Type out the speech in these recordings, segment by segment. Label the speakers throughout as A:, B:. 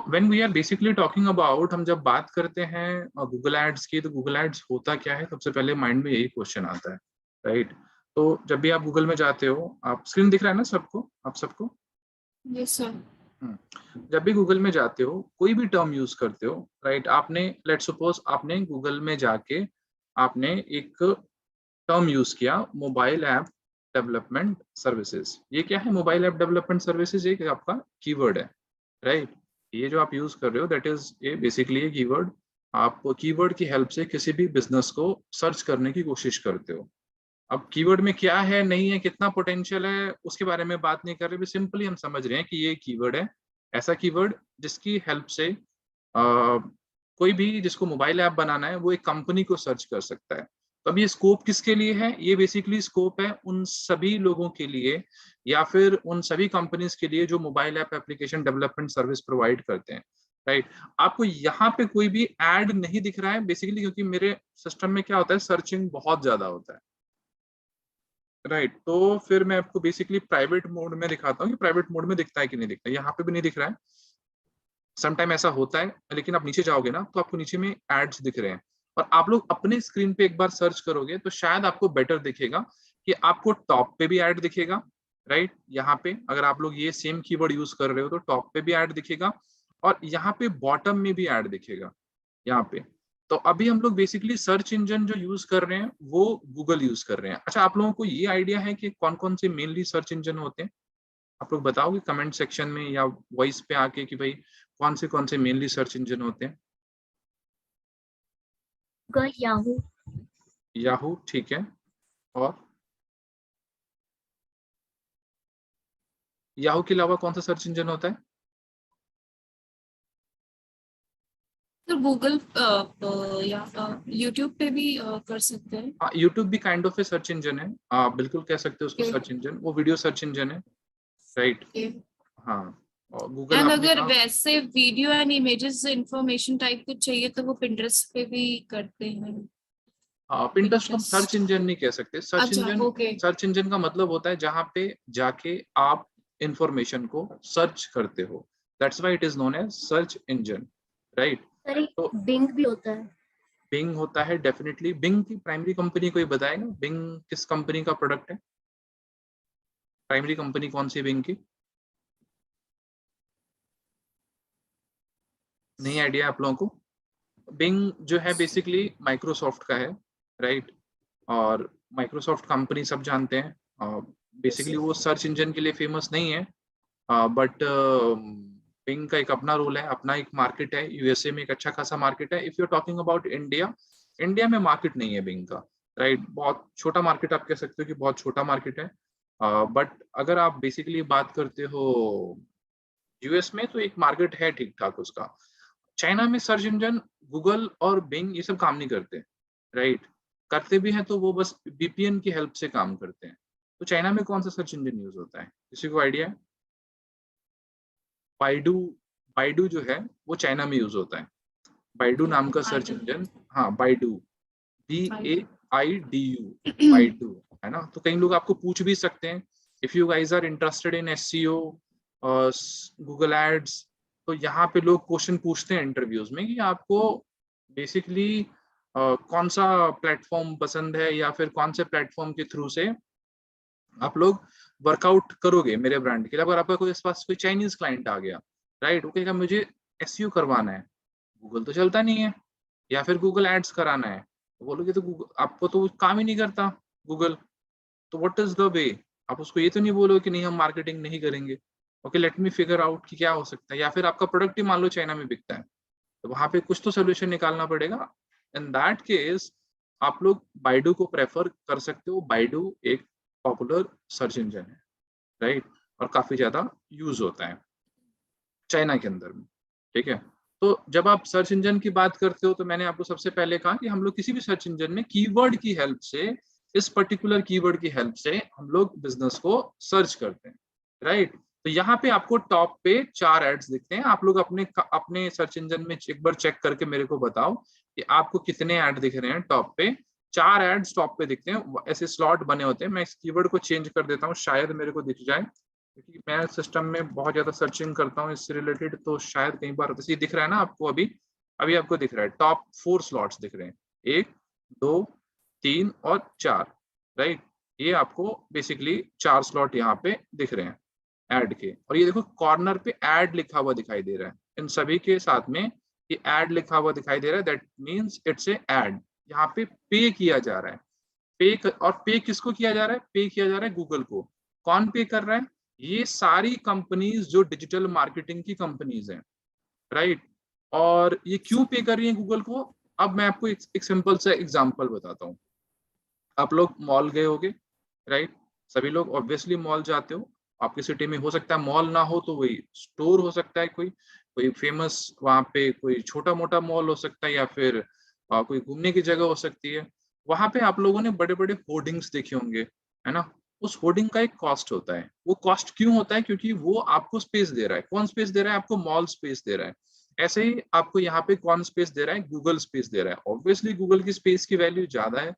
A: When we are basically talking about, हम जब बात करते हैं गूगल एड्स की, तो गूगल एड्स होता क्या है, सबसे पहले माइंड में यही क्वेश्चन आता है, राइट? तो जब भी आप गूगल में जाते हो, आप स्क्रीन दिख रहा है ना सबको, आप सबको?
B: Yes sir.
A: जब भी गूगल में जाते हो, कोई भी टर्म यूज करते हो, राइट? आपने लेट सपोज आपने गूगल में जाके आपने एक टर्म यूज किया, मोबाइल ऐप डेवलपमेंट सर्विसेज। ये क्या है मोबाइल ऐप डेवलपमेंट सर्विसेज? एक आपका कीवर्ड है, राइट? ये जो आप यूज कर रहे हो, दैट इज ये बेसिकली ये कीवर्ड। आप कीवर्ड की हेल्प से किसी भी बिजनेस को सर्च करने की कोशिश करते हो। अब कीवर्ड में क्या है, नहीं है, कितना पोटेंशियल है, उसके बारे में बात नहीं कर रहे, सिंपली हम समझ रहे हैं कि ये कीवर्ड है, ऐसा कीवर्ड जिसकी हेल्प से कोई भी जिसको मोबाइल ऐप बनाना है वो एक कंपनी को सर्च कर सकता है। तो अब ये स्कोप किसके लिए है? ये बेसिकली स्कोप है उन सभी लोगों के लिए या फिर उन सभी कंपनीज के लिए जो mobile app application development service provide करते हैं, राइट? आपको यहाँ पे कोई भी ऐड नहीं दिख रहा है बेसिकली, क्योंकि मेरे सिस्टम में क्या होता है, सर्चिंग बहुत ज्यादा होता है, राइट? तो फिर मैं आपको बेसिकली प्राइवेट मोड में दिखाता हूँ कि प्राइवेट मोड में दिखता है कि नहीं दिखता है। यहाँ पे भी नहीं दिख रहा है, समटाइम ऐसा होता है, लेकिन आप नीचे जाओगे ना तो आपको नीचे में एड्स दिख रहे हैं, और आप लोग अपने स्क्रीन पे एक बार सर्च करोगे तो शायद आपको बेटर दिखेगा कि आपको टॉप पे भी ऐड दिखेगा, राइट? यहाँ पे अगर आप लोग ये सेम कीवर्ड यूज कर रहे हो तो टॉप पे भी ऐड दिखेगा, और यहाँ पे बॉटम में भी ऐड दिखेगा यहाँ पे। तो अभी हम लोग बेसिकली सर्च इंजन जो यूज कर रहे हैं वो गूगल यूज कर रहे हैं। अच्छा, आप लोगों को ये आइडिया है कि कौन कौन से मेनली सर्च इंजन होते हैं? आप लोग बताओगे कमेंट सेक्शन में या वॉइस पे आके कि भाई कौन से मेनली सर्च इंजन होते हैं?
B: याहू।
A: याहू, ठीक है। और याहू के अलावा कौन सा सर्च इंजन होता है?
B: तो गूगल या यूट्यूब पे भी कर सकते हैं।
A: हाँ, यूट्यूब भी kind of A search engine है, आप बिल्कुल कह सकते हो उसको सर्च इंजन, वो वीडियो सर्च इंजन है, राइट? हाँ, और गूगल
B: एंड
A: आपने
B: अगर
A: कहा।
B: वैसे video and images information type कुछ चाहिए तो वो पिंटरेस्ट पे भी करते हैं।
A: पिंटरेस्ट को हम सर्च
B: पिंटरेस्ट।
A: इंजन नहीं कह सकते। सर्च
B: अच्छा
A: इंजन,
B: ओके।
A: सर्च इंजन का मतलब होता है जहां पे जाके आप इंफॉर्मेशन को सर्च करते हो, that's why it is known as search engine, right?
B: Sir
A: तो
B: बिंग भी होता है।
A: बिंग होता है डेफिनेटली। बिंग की प्राइमरी कंपनी कोई बताएगा? बिंग किस कंपनी का प्रोडक्ट है? प्राइमरी कंपनी कौन सी है बिंग की? नहीं आइडिया आप लोगों को? बिंग जो है बेसिकली माइक्रोसॉफ्ट का है, राइट? और माइक्रोसॉफ्ट कंपनी सब जानते हैं, बेसिकली वो सर्च इंजन के लिए फेमस नहीं है, बट बिंग का एक अपना रोल है, अपना एक मार्केट है, यूएसए में एक अच्छा खासा मार्केट है। If you are talking about India, India में मार्केट नहीं है बिंग का, राइट? बहुत छोटा मार्केट, आप कह सकते हो कि बहुत छोटा मार्केट है। बट अगर आप बेसिकली बात करते हो यूएस में, तो एक मार्केट है ठीक ठाक उसका। चाइना में सर्च इंजन गूगल और बिंग ये सब काम नहीं करते, राइट? करते भी हैं तो वो बस वीपीएन की हेल्प से काम करते हैं। तो चाइना में कौन सा सर्च इंजन यूज होता है, किसी को आइडिया है? बाइडू, बाइडू जो है वो चाइना में यूज होता है, बाइडू नाम का सर्च इंजन। हाँ, बाइडू, BAIDU, बाइडू, है ना? तो कई लोग आपको पूछ भी सकते हैं, if you guys are interested in SEO, Google ads, तो यहाँ पे लोग क्वेश्चन पूछते हैं इंटरव्यूज में कि आपको बेसिकली कौन सा प्लेटफॉर्म पसंद है, या फिर कौन से प्लेटफॉर्म के थ्रू से आप लोग वर्कआउट करोगे मेरे ब्रांड के लिए। अगर आपका कोई पास कोई चाइनीज क्लाइंट आ गया, राइट, वो कहेगा मुझे एसईओ करवाना है, गूगल तो चलता नहीं है, या फिर गूगल एड्स कराना है, तो बोलोगे तो गूगल आपको तो काम ही नहीं करता गूगल, तो व्हाट इज द वे? आप उसको ये तो नहीं बोलो कि नहीं हम मार्केटिंग नहीं करेंगे। Okay, let me figure out कि क्या हो सकता है। या फिर आपका प्रोडक्ट ही मान लो चाइना में बिकता है, तो वहां पे कुछ तो सोल्यूशन निकालना पड़ेगा। इन दैट केस आप लोग बाइडू को प्रेफर कर सकते हो। बाइडू एक पॉपुलर सर्च इंजन है, राइट? और काफी ज्यादा यूज होता है चाइना के अंदर में, ठीक है? तो जब आप सर्च इंजन की बात करते हो, तो मैंने आपको सबसे पहले कहा कि हम लोग किसी भी सर्च इंजन में कीवर्ड की हेल्प से, इस पर्टिकुलर कीवर्ड की हेल्प से हम लोग बिजनेस को सर्च करते हैं, राइट? तो यहाँ पे आपको टॉप पे 4 एड्स दिखते हैं। आप लोग अपने अपने सर्च इंजन में एक बार चेक करके मेरे को बताओ कि आपको कितने ऐड दिख रहे हैं टॉप पे। 4 एड्स टॉप पे दिखते हैं, ऐसे स्लॉट बने होते हैं। मैं इस कीवर्ड को चेंज कर देता हूँ, शायद मेरे को दिख जाए। क्योंकि मैं सिस्टम में बहुत ज्यादा सर्चिंग करता हूँ इससे रिलेटेड, तो शायद कई बार जैसे दिख रहा है ना आपको, अभी अभी आपको दिख रहा है टॉप 4 स्लॉट्स दिख रहे हैं, 1 2 3 और 4, राइट। ये आपको बेसिकली 4 स्लॉट यहाँ पे दिख रहे हैं ऐड के। और ये देखो कॉर्नर पे ऐड लिखा हुआ दिखाई दे रहा है, इन सभी के साथ में ये ऐड लिखा हुआ दिखाई दे रहा है, that means it's a add. यहाँ पे पे किया जा रहा है, और पे किसको किया जा रहा है? पे किया जा रहा है गूगल को। कौन पे कर रहा है? ये सारी कंपनीज जो डिजिटल मार्केटिंग की कंपनीज हैं, राइट। और ये क्यों पे कर रही है गूगल को? अब मैं आपको एक सिंपल सा एग्जांपल बताता हूँ। आप लोग मॉल गए होगे, राइट। सभी लोग ऑब्वियसली मॉल जाते हो। आपकी सिटी में हो सकता है मॉल ना हो तो वही स्टोर हो सकता है, कोई कोई फेमस वहां पे कोई छोटा मोटा मॉल हो सकता है, या फिर कोई घूमने की जगह हो सकती है। वहां पे आप लोगों ने बड़े बड़े होर्डिंग्स देखे होंगे, है ना। उस होर्डिंग का एक कॉस्ट होता है। वो कॉस्ट क्यों होता है? क्योंकि वो आपको स्पेस दे रहा है। कौन स्पेस दे रहा है आपको? मॉल स्पेस दे रहा है। ऐसे ही आपको यहाँ पे कौन स्पेस दे रहा है? गूगल स्पेस दे रहा है। ऑब्वियसली गूगल की स्पेस की वैल्यू ज्यादा है,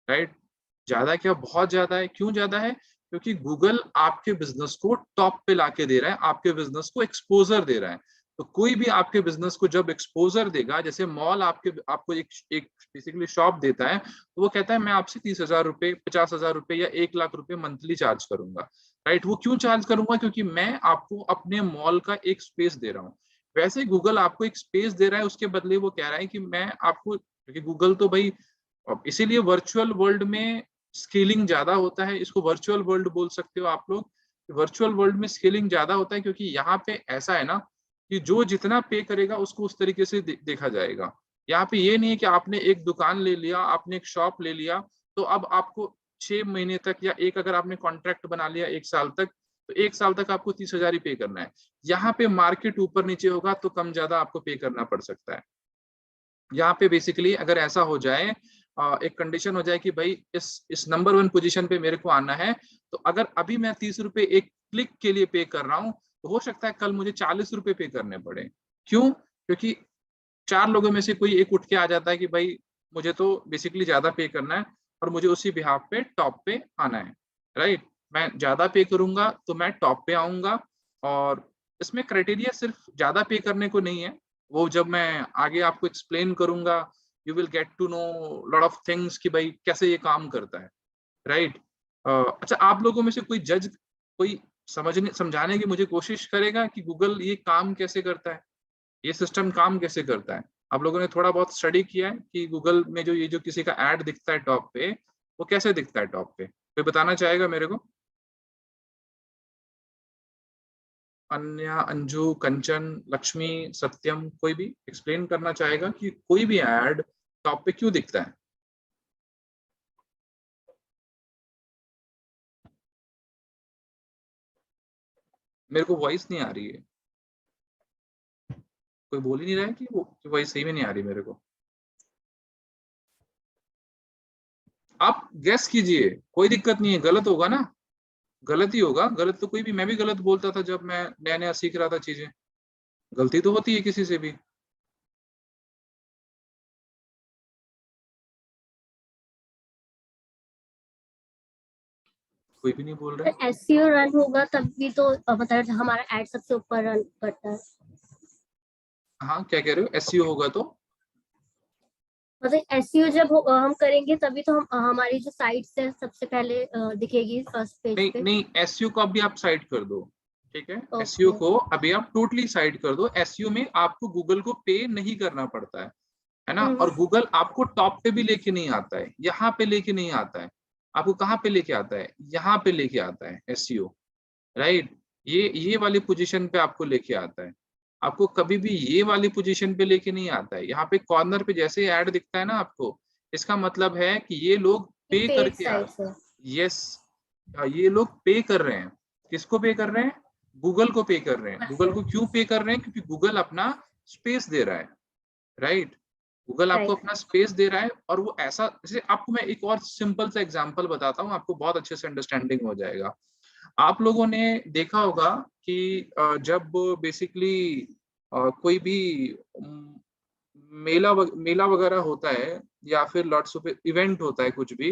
A: राइट। ज्यादा क्या, बहुत ज्यादा है। क्यों ज्यादा है? क्योंकि गूगल आपके बिजनेस को टॉप पे लाके दे रहा है, आपके बिजनेस को एक्सपोजर दे रहा है। तो कोई भी आपके बिजनेस को जब एक्सपोजर देगा, जैसे मॉल आपको एक बेसिकली शॉप देता है, तो वो कहता है मैं आपसे 30,000 रुपए, 50,000 रुपए या 1 लाख रुपए मंथली चार्ज करूंगा, राइट। वो क्यों चार्ज करूंगा? क्योंकि मैं आपको अपने मॉल का एक स्पेस दे रहा हूँ। वैसे गूगल आपको एक स्पेस दे रहा है, उसके बदले वो कह रहा है कि मैं आपको, क्योंकि गूगल तो भाई, अब इसीलिए वर्चुअल वर्ल्ड में स्केलिंग ज्यादा होता है। इसको वर्चुअल वर्ल्ड बोल सकते हो आप लोग। वर्चुअल वर्ल्ड में स्केलिंग ज्यादा होता है क्योंकि यहाँ पे ऐसा है ना कि जो जितना पे करेगा उसको उस तरीके से देखा जाएगा। यहाँ पे ये नहीं है कि आपने एक दुकान ले लिया, आपने एक शॉप ले लिया, तो अब आपको 6 महीने तक, या एक अगर आपने कॉन्ट्रैक्ट बना लिया 1 साल तक, तो 1 साल तक आपको 30,000 ही पे करना है। यहाँ पे मार्केट ऊपर नीचे होगा तो कम ज्यादा आपको पे करना पड़ सकता है। यहाँ पे बेसिकली अगर ऐसा हो जाए, एक कंडीशन हो जाए कि भाई इस नंबर 1 पोजीशन पे मेरे को आना है, तो अगर अभी मैं 30 रुपए एक क्लिक के लिए पे कर रहा हूँ, तो हो सकता है कल मुझे 40 रुपए पे करने पड़े। क्यों? क्योंकि 4 लोगों में से कोई एक उठ के आ जाता है कि भाई मुझे तो बेसिकली ज्यादा पे करना है और मुझे उसी बिहाफ पे टॉप पे आना है, राइट। मैं ज्यादा पे करूंगा तो मैं टॉप पे आऊंगा। और इसमें क्राइटेरिया सिर्फ ज्यादा पे करने को नहीं है, वो जब मैं आगे आपको एक्सप्लेन करूंगा, you will get to know lot of things कि भाई कैसे ये काम करता है, राइट। अच्छा, आप लोगों में से कोई जज, कोई समझने समझाने की मुझे कोशिश करेगा कि गूगल ये काम कैसे करता है, ये सिस्टम काम कैसे करता है? आप लोगों ने थोड़ा बहुत स्टडी किया है कि गूगल में जो ये जो किसी का ऐड दिखता है टॉप पे, वो कैसे दिखता है टॉप पे? कोई बताना चाहेगा मेरे को? अन्या, अंजू, कंचन, लक्ष्मी, सत्यम, कोई भी एक्सप्लेन करना चाहेगा कि कोई भी ऐड टॉप पे क्यों दिखता है? मेरे को वॉइस नहीं आ रही है। कोई बोल ही नहीं रहा है कि वो वॉइस सही में नहीं आ रही मेरे को। आप गेस कीजिए, कोई दिक्कत नहीं है, गलत होगा ना, गलत ही होगा। गलत तो कोई भी, मैं भी गलत बोलता था जब मैं नया नया सीख रहा था चीजें। गलती तो होती है किसी से भी। कोई भी नहीं बोल रहा है।
C: एसईओ रन होगा तब भी तो मतलब हमारा एड सबसे ऊपर रन करता है।
A: हाँ, क्या कह रहे हो? एसईओ होगा तो?
C: मतलब एसईओ जब हम करेंगे तभी तो हम हमारी जो साइट है सबसे पहले दिखेगी फर्स्ट पेज
A: नहीं
C: पे।
A: नहीं, एसईओ को अभी आप साइड कर दो, ठीक है। SEO
C: okay.
A: को अभी आप टोटली साइड कर दो। एसईओ में आपको गूगल को पे नहीं करना पड़ता है ना। और गूगल आपको टॉप पे भी लेके नहीं आता है, यहाँ पे लेके नहीं आता है। आपको कहाँ पे लेके आता है? यहाँ पे लेके आता है एसईओ, राइट। ये वाली पोजीशन पे आपको लेके आता है। आपको कभी भी ये वाली पोजीशन पे लेके नहीं आता है। यहाँ पे कॉर्नर पे जैसे ऐड दिखता है ना आपको, इसका मतलब है कि ये लोग
C: ये
A: पे
C: पेड
A: करके आ,
C: साइट है।
A: यस, ये लोग पे कर रहे हैं। किसको पे कर रहे हैं? गूगल को पे कर रहे हैं। गूगल
C: अच्छा।
A: को क्यों पे कर रहे हैं? क्योंकि गूगल अपना स्पेस दे रहा है, राइट। गूगल आपको
C: राइट।
A: अपना स्पेस दे रहा है। और वो ऐसा, जैसे आपको मैं एक और सिंपल सा एग्जांपल बताता हूँ, आपको बहुत अच्छे से अंडरस्टैंडिंग हो जाएगा। आप लोगों ने देखा होगा कि जब बेसिकली कोई भी मेला वगैरह होता है, या फिर लॉट्स ऑफ इवेंट होता है कुछ भी,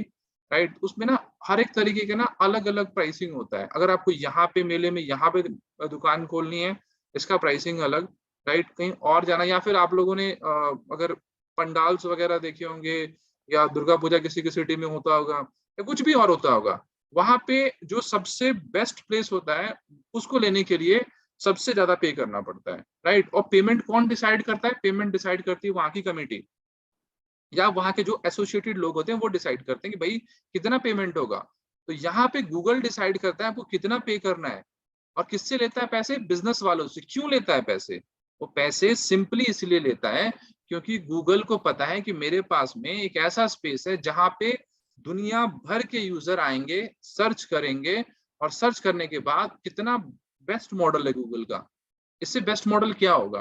A: राइट। उसमें ना हर एक तरीके के ना अलग अलग प्राइसिंग होता है। अगर आपको यहाँ पे मेले में यहाँ पे दुकान खोलनी है, इसका प्राइसिंग अलग, राइट। कहीं और जाना, या फिर आप लोगों ने अगर पंडाल्स वगैरह देखे होंगे, या दुर्गा पूजा किसी की सिटी में होता होगा, या कुछ भी और होता होगा, वहां पे जो सबसे बेस्ट प्लेस होता है उसको लेने के लिए सबसे ज्यादा पे करना पड़ता है, राइट। और पेमेंट कौन डिसाइड करता है? पेमेंट डिसाइड करती है वहां की कमेटी, या वहां के जो एसोसिएटेड लोग होते हैं वो डिसाइड करते हैं कि भाई कितना पेमेंट होगा। तो यहाँ पे गूगल डिसाइड करता है आपको कितना पे करना है। और किससे लेता है पैसे? बिजनेस वालों से। क्यों लेता है पैसे? वो पैसे सिंपली इसलिए लेता है क्योंकि गूगल को पता है कि मेरे पास में एक ऐसा स्पेस है जहां पे दुनिया भर के यूजर आएंगे, सर्च करेंगे, और सर्च करने के बाद कितना बेस्ट मॉडल है गूगल का, इससे बेस्ट मॉडल क्या होगा,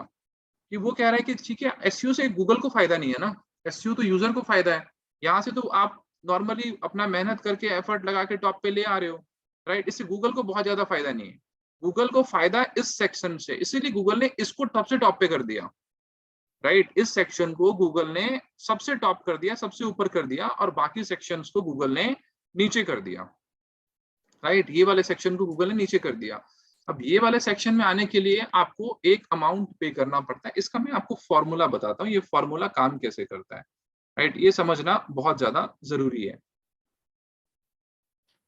A: कि वो कह रहा है कि ठीक है, एसईओ से गूगल को फायदा नहीं है ना, एसईओ तो यूजर को फायदा है। यहाँ से तो आप नॉर्मली अपना मेहनत करके एफर्ट लगा के टॉप पे ले आ रहे हो, राइट। इससे गूगल को बहुत ज्यादा फायदा नहीं है। गूगल को फायदा इस सेक्शन से, इसीलिए गूगल ने इसको सबसे टॉप पे कर दिया, राइट। इस सेक्शन को गूगल ने सबसे टॉप कर दिया, सबसे ऊपर कर दिया, और बाकी सेक्शंस को गूगल ने नीचे कर दिया, राइट। ये वाले सेक्शन को गूगल ने नीचे कर दिया। अब ये वाले सेक्शन में आने के लिए आपको एक अमाउंट पे करना पड़ता है। इसका मैं आपको फॉर्मूला बताता हूँ, ये फॉर्मूला काम कैसे करता है, राइट। ये समझना बहुत ज्यादा जरूरी है।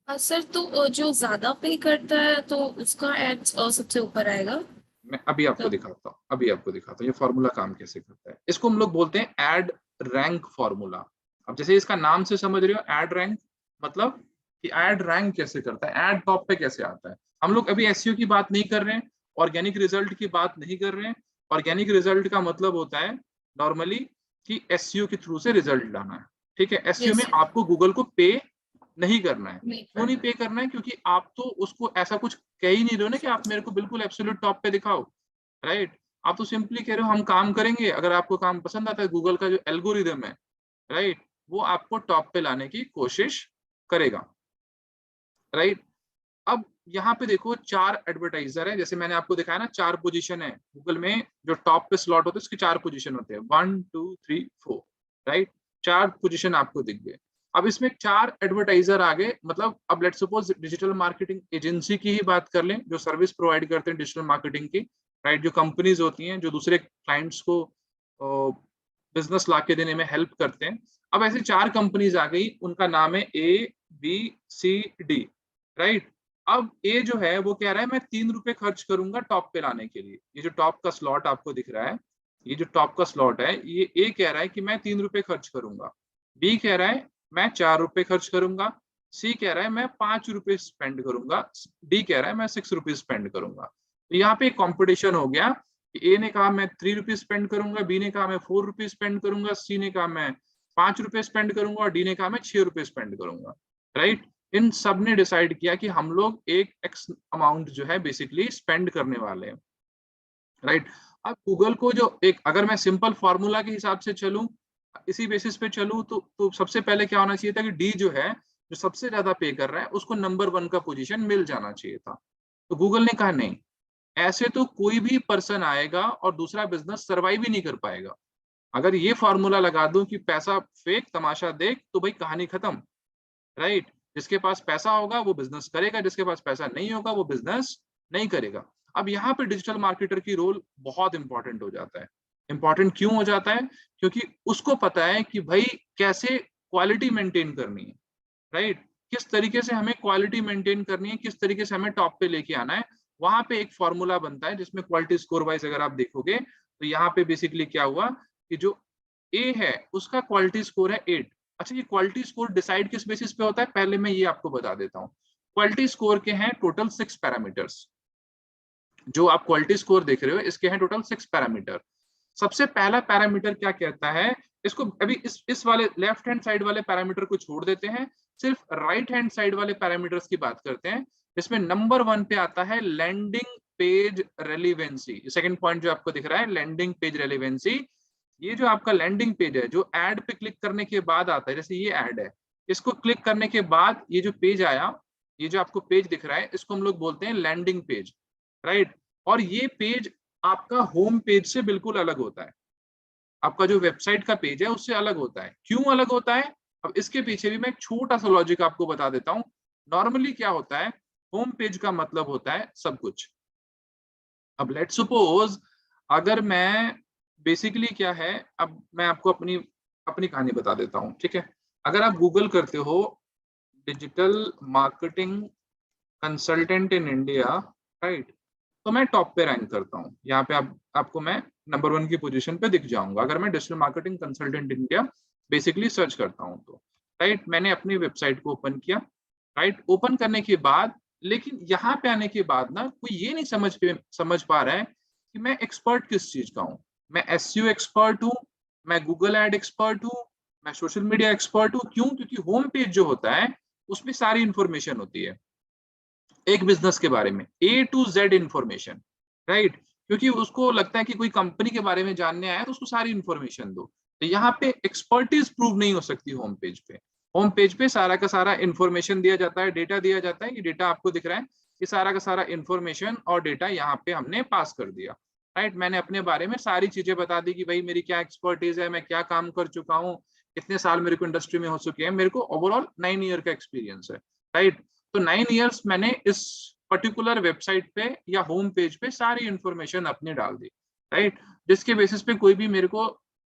B: सर तो जो ज्यादा पे करता है तो उसका एड सबसे ऊपर आएगा।
A: मैं अभी आपको दिखाता हूँ, ये फॉर्मूला काम कैसे करता है। इसको हम लोग बोलते हैं एड रैंक फॉर्मूला। अब जैसे इसका नाम से समझ रहे हो, एड रैंक मतलब कि एड रैंक कैसे करता है, एड टॉप पे कैसे आता है। हम लोग अभी एसईओ की बात नहीं कर रहे हैं, ऑर्गेनिक रिजल्ट की बात नहीं कर रहे हैं। ऑर्गेनिक रिजल्ट का मतलब होता है नॉर्मली कि एसईओ के थ्रू से रिजल्ट लाना है, ठीक है। एसईओ में
B: यस
A: आपको गूगल को पे नहीं करना है।
B: नहीं
A: क्यों नहीं
B: करना।
A: पे करना है? क्योंकि आप तो उसको ऐसा कुछ कह ही नहीं रहे हो ना कि आप मेरे को बिल्कुल एब्सोल्यूट टॉप पे दिखाओ, राइट। आप तो सिंपली कह रहे हो हम काम करेंगे, अगर आपको काम पसंद आता है, गूगल का जो एल्गोरिदम है, राइट, वो आपको टॉप पे लाने की कोशिश करेगा, राइट। अब यहाँ पे देखो 4 एडवर्टाइजर है, जैसे मैंने आपको दिखाया ना 4 पोजीशन है गूगल में, जो टॉप पे स्लॉट होते हैं उसके 4 पोजीशन होते हैं, 1 2 3 4, राइट। 4 पोजीशन आपको दिख गए। अब इसमें 4 एडवर्टाइजर आ गए, मतलब अब let's suppose digital marketing agency की ही बात कर लें, जो सर्विस प्रोवाइड करते हैं डिजिटल मार्केटिंग की, राइट। जो कंपनीज होती हैं जो दूसरे क्लाइंट्स को बिजनेस ला के देने में हेल्प करते हैं। अब ऐसे 4 कंपनीज आ गई, उनका नाम है ABCD, राइट। अब ए जो है वो कह रहा है मैं 3 रुपए खर्च करूंगा टॉप पे लाने के लिए। ये जो टॉप का स्लॉट आपको दिख रहा है, ये जो टॉप का स्लॉट है, ये ए कह रहा है कि मैं 3 रुपए खर्च करूंगा, बी कह रहा है मैं 4 रुपए खर्च करूंगा, सी कह रहा है मैं 5 रुपए स्पेंड करूंगा, डी कह रहा है मैं 6 रुपीज स्पेंड करूंगा। तो यहाँ पे कंपटीशन हो गया कि ए ने कहा मैं 3 रुपीज स्पेंड करूंगा, बी ने कहा मैं 4 रुपीज स्पेंड करूंगा, सी ने कहा मैं 5 रुपए स्पेंड करूंगा, और डी ने कहा मैं 6 रुपए स्पेंड करूंगा, राइट। इन सब ने डिसाइड किया कि हम लोग एक एक्स अमाउंट जो है बेसिकली स्पेंड करने वाले हैं, राइट। अब गूगल को जो एक, अगर मैं सिंपल फॉर्मूला के हिसाब से चलूं, इसी बेसिस पे चलूं, तो सबसे पहले क्या होना चाहिए था कि डी जो है, जो सबसे ज्यादा पे कर रहा है, उसको नंबर 1 का पोजीशन मिल जाना चाहिए था। तो गूगल ने कहा नहीं, ऐसे तो कोई भी पर्सन आएगा और दूसरा बिजनेस सर्वाइव ही नहीं कर पाएगा। अगर ये फॉर्मूला लगा दूं कि पैसा फेंक तमाशा देख, तो भाई कहानी खत्म, राइट। जिसके पास पैसा होगा वो बिजनेस करेगा, जिसके पास पैसा नहीं होगा वो बिजनेस नहीं करेगा। अब यहाँ पे डिजिटल मार्केटर की रोल बहुत इंपॉर्टेंट हो जाता है। इंपॉर्टेंट क्यों हो जाता है? क्योंकि उसको पता है कि भाई कैसे क्वालिटी मेंटेन करनी है, राइट। किस तरीके से हमें क्वालिटी मेंटेन करनी है, किस तरीके से हमें टॉप पे लेके आना है। वहां पे एक फॉर्मूला बनता है जिसमें क्वालिटी स्कोर वाइज अगर आप देखोगे, तो यहाँ पे बेसिकली क्या हुआ कि जो ए है उसका क्वालिटी स्कोर है 8। अच्छा, ये क्वालिटी स्कोर डिसाइड किस बेसिस पे होता है, पहले मैं ये आपको बता देता हूँ। क्वालिटी स्कोर के हैं टोटल 6 पैरामीटर्स। जो आप क्वालिटी स्कोर देख रहे हो इसके हैं टोटल 6 पैरामीटर। सबसे पहला पैरामीटर क्या कहता है, इसको अभी इस वाले लेफ्ट हैंड साइड वाले पैरामीटर को छोड़ देते हैं, सिर्फ राइट हैंड साइड वाले पैरामीटर्स की बात करते हैं। इसमें नंबर 1 पे आता है landing page relevancy. Second point जो आपको दिख रहा है, लैंडिंग पेज रेलिवेंसी। ये जो आपका लैंडिंग पेज है, जो एड पे क्लिक करने के बाद आता है, जैसे ये एड है, इसको क्लिक करने के बाद ये जो पेज आया, ये जो आपको पेज दिख रहा है, इसको हम लोग बोलते हैं लैंडिंग पेज, राइट। और ये पेज आपका होम पेज से बिल्कुल अलग होता है, आपका जो वेबसाइट का पेज है उससे अलग होता है। क्यों अलग होता है? अब इसके पीछे भी मैं एक छोटा सा लॉजिक आपको बता देता हूँ। नॉर्मली क्या होता है, होम पेज का मतलब होता है सब कुछ। अब लेट्स सपोज अगर मैं बेसिकली क्या है, अब मैं आपको अपनी अपनी कहानी बता देता हूँ, ठीक है। अगर आप गूगल करते हो digital marketing consultant in India, right, तो मैं टॉप पे रैंक करता हूँ यहाँ पे। आपको मैं नंबर 1 की पोजीशन पे दिख जाऊंगा अगर मैं digital marketing consultant India basically search करता हूँ तो, राइट। मैंने अपनी वेबसाइट को ओपन किया, राइट। ओपन करने के बाद लेकिन यहाँ पे आने के बाद ना कोई ये नहीं समझ पा रहा है कि मैं एक्सपर्ट किस चीज का हूँ। मैं एसईओ एक्सपर्ट हूँ, मैं गूगल एड एक्सपर्ट हूँ, मैं सोशल मीडिया एक्सपर्ट हूँ। क्यों? क्योंकि होम पेज जो होता है उसमें सारी इंफॉर्मेशन होती है एक बिजनेस के बारे में, A to Z information, right. क्योंकि उसको लगता है कि कोई कंपनी के बारे में जानने आया तो उसको सारी इंफॉर्मेशन दो। तो यहाँ पे एक्सपर्टीज प्रूव नहीं हो सकती होम पेज पे। होम पेज पे सारा का सारा इंफॉर्मेशन दिया जाता है, डेटा दिया जाता है। ये डेटा आपको दिख रहा है, ये सारा का सारा इंफॉर्मेशन और डेटा यहाँ पे हमने पास कर दिया, राइट। मैंने अपने बारे में सारी चीजें बता दी कि भाई मेरी क्या एक्सपर्टीज है, मैं क्या काम कर चुका हूँ, कितने साल मेरे को इंडस्ट्री में हो चुके हैं। मेरे को ओवरऑल 9 ईयर का एक्सपीरियंस है, राइट। तो 9 इयर्स मैंने इस पर्टिकुलर वेबसाइट पे या होम पेज पे सारी इंफॉर्मेशन अपनी डाल दी, राइट। जिसके बेसिस पे कोई भी मेरे को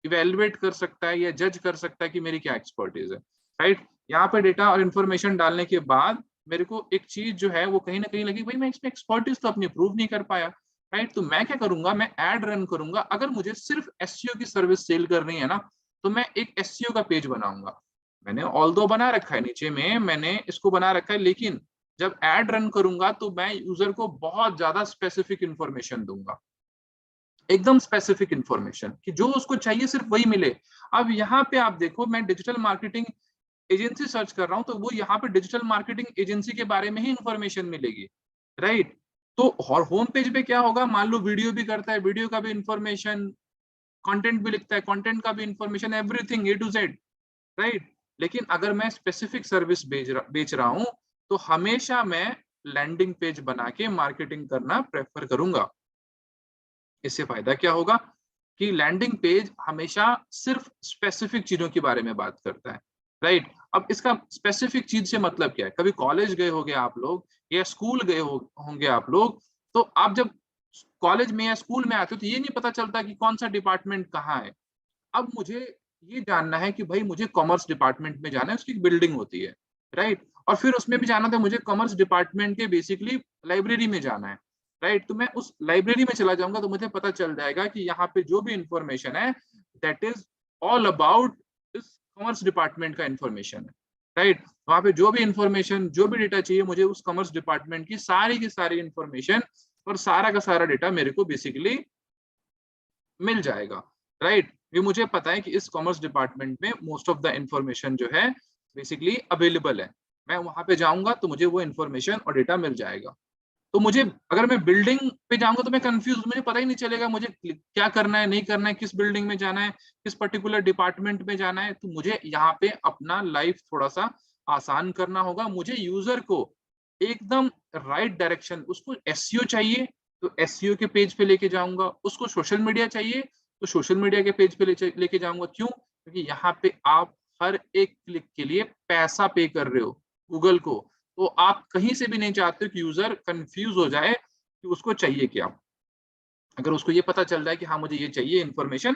A: इवेलुएट कर सकता है या जज कर सकता है कि मेरी क्या एक्सपर्टीज है, राइट। यहाँ पे डेटा और इंफॉर्मेशन डालने के बाद मेरे को एक चीज जो है वो कहीं ना कहीं लगी, भाई मैं इसमें एक्सपर्टीज तो अपनी प्रूव नहीं कर पाया, राइट। तो मैं क्या करूंगा, मैं एड रन करूंगा। अगर मुझे सिर्फ एसईओ की सर्विस सेल करनी है ना, तो मैं एक एसईओ का पेज बनाऊंगा। मैंने ऑल्दो बना रखा है, नीचे में मैंने इसको बना रखा है, लेकिन जब एड रन करूंगा तो मैं यूजर को बहुत ज्यादा स्पेसिफिक इंफॉर्मेशन दूंगा, एकदम स्पेसिफिक इंफॉर्मेशन कि जो उसको चाहिए सिर्फ वही मिले। अब यहाँ पे आप देखो, मैं डिजिटल मार्केटिंग एजेंसी सर्च कर रहा हूँ तो वो यहाँ पे डिजिटल मार्केटिंग एजेंसी के बारे में ही इंफॉर्मेशन मिलेगी, राइट। तो और होम पेज पे क्या होगा, मान लो वीडियो भी करता है, वीडियो का भी इंफॉर्मेशन, कंटेंट भी लिखता है, कंटेंट का भी information, everything A to Z, right. लेकिन अगर मैं स्पेसिफिक सर्विस बेच रहा हूं तो हमेशा मैं लैंडिंग पेज बना के मार्केटिंग करना प्रेफर करूंगा। इससे फायदा क्या होगा कि लैंडिंग पेज हमेशा सिर्फ स्पेसिफिक चीजों के बारे में बात करता है, राइट। अब इसका स्पेसिफिक चीज से मतलब क्या है, कभी कॉलेज गए होंगे आप लोग या स्कूल गए होंगे आप लोग, तो आप जब कॉलेज में या स्कूल में आते हो तो ये नहीं पता चलता कि कौन सा डिपार्टमेंट कहाँ है। अब मुझे ये जानना है कि भाई मुझे कॉमर्स डिपार्टमेंट में जाना है, उसकी एक बिल्डिंग होती है, राइट। और फिर उसमें भी जाना था मुझे कॉमर्स डिपार्टमेंट के बेसिकली लाइब्रेरी में जाना है, राइट। तो मैं उस लाइब्रेरी में चला जाऊंगा तो मुझे पता चल जाएगा कि यहाँ पे जो भी इंफॉर्मेशन है दैट इज ऑल अबाउट इस कॉमर्स डिपार्टमेंट का इंफॉर्मेशन है, राइट। वहां पे जो भी इंफॉर्मेशन, जो भी डेटा चाहिए मुझे उस कॉमर्स डिपार्टमेंट की सारी इंफॉर्मेशन और सारा का सारा डेटा मेरे को बेसिकली मिल जाएगा, राइट। ये मुझे पता है कि इस कॉमर्स डिपार्टमेंट में मोस्ट ऑफ द इंफॉर्मेशन जो है बेसिकली अवेलेबल है। मैं वहां पे जाऊंगा तो मुझे वो इंफॉर्मेशन और डेटा मिल जाएगा। तो मुझे अगर मैं बिल्डिंग पे जाऊंगा तो मैं कंफ्यूज, मुझे पता ही नहीं चलेगा मुझे क्या करना है, नहीं करना है, किस बिल्डिंग में जाना है, किस पर्टिकुलर डिपार्टमेंट में जाना है। तो मुझे यहाँ पे अपना लाइफ थोड़ा सा आसान करना होगा। मुझे यूजर को एकदम राइट डायरेक्शन, उसको एसईओ चाहिए तो एसईओ के पेज पे लेके जाऊंगा, उसको सोशल मीडिया चाहिए तो सोशल मीडिया के पेज पे लेके जाऊंगा। क्यों? क्योंकि यहाँ पे आप हर एक क्लिक के लिए पैसा पे कर रहे हो गूगल को, तो आप कहीं से भी नहीं चाहते कि यूजर कंफ्यूज हो जाए कि उसको चाहिए क्या। अगर उसको ये पता चल जाए कि हाँ मुझे ये चाहिए इन्फॉर्मेशन,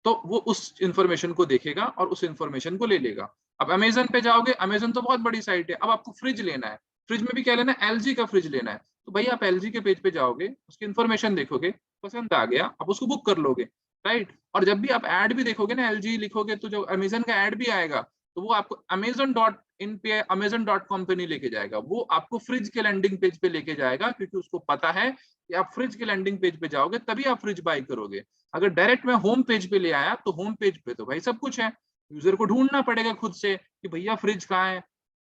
A: तो वो उस इन्फॉर्मेशन को देखेगा और उस इन्फॉर्मेशन को ले लेगा। अब अमेजन पे जाओगे, अमेजन तो बहुत बड़ी साइट है। अब आपको फ्रिज लेना है, फ्रिज में भी क्या लेना है, एलजी का फ्रिज लेना है। तो भाई आप एलजी के पेज पे जाओगे, उसकी इन्फॉर्मेशन देखोगे, पसंद आ गया, आप उसको बुक कर लोगे, राइट। और जब भी आप ऐड भी देखोगे ना, एलजी लिखोगे तो जो अमेजन का ऐड भी आएगा तो वो आपको amazon.in पे, amazon.com पे नहीं लेके जाएगा, वो आपको फ्रिज के लैंडिंग पेज पे लेके जाएगा। क्योंकि उसको पता है कि आप फ्रिज के लैंडिंग पेज पे जाओगे तभी आप फ्रिज बाय करोगे। अगर डायरेक्ट मैं होम पेज पे ले आया तो होम पेज पे तो भाई सब कुछ है, यूजर को ढूंढना पड़ेगा खुद से कि भैया फ्रिज कहाँ